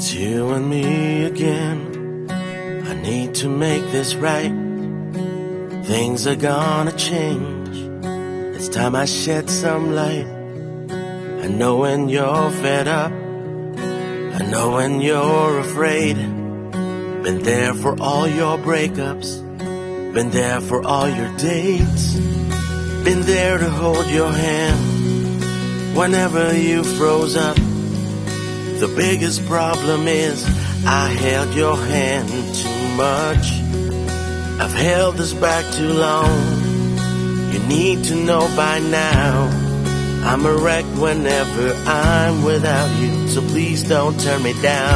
It's you and me again. I need to make this right. Things are gonna change. It's time I shed some light. I know when you're fed up. I know when you're afraid. Been there for all your breakups. Been there for all your dates. Been there to hold your hand whenever you froze up. The biggest problem is I held your hand too much. I've held this back too long. You need to know by now I'm a wreck whenever I'm without you. So please don't turn me down.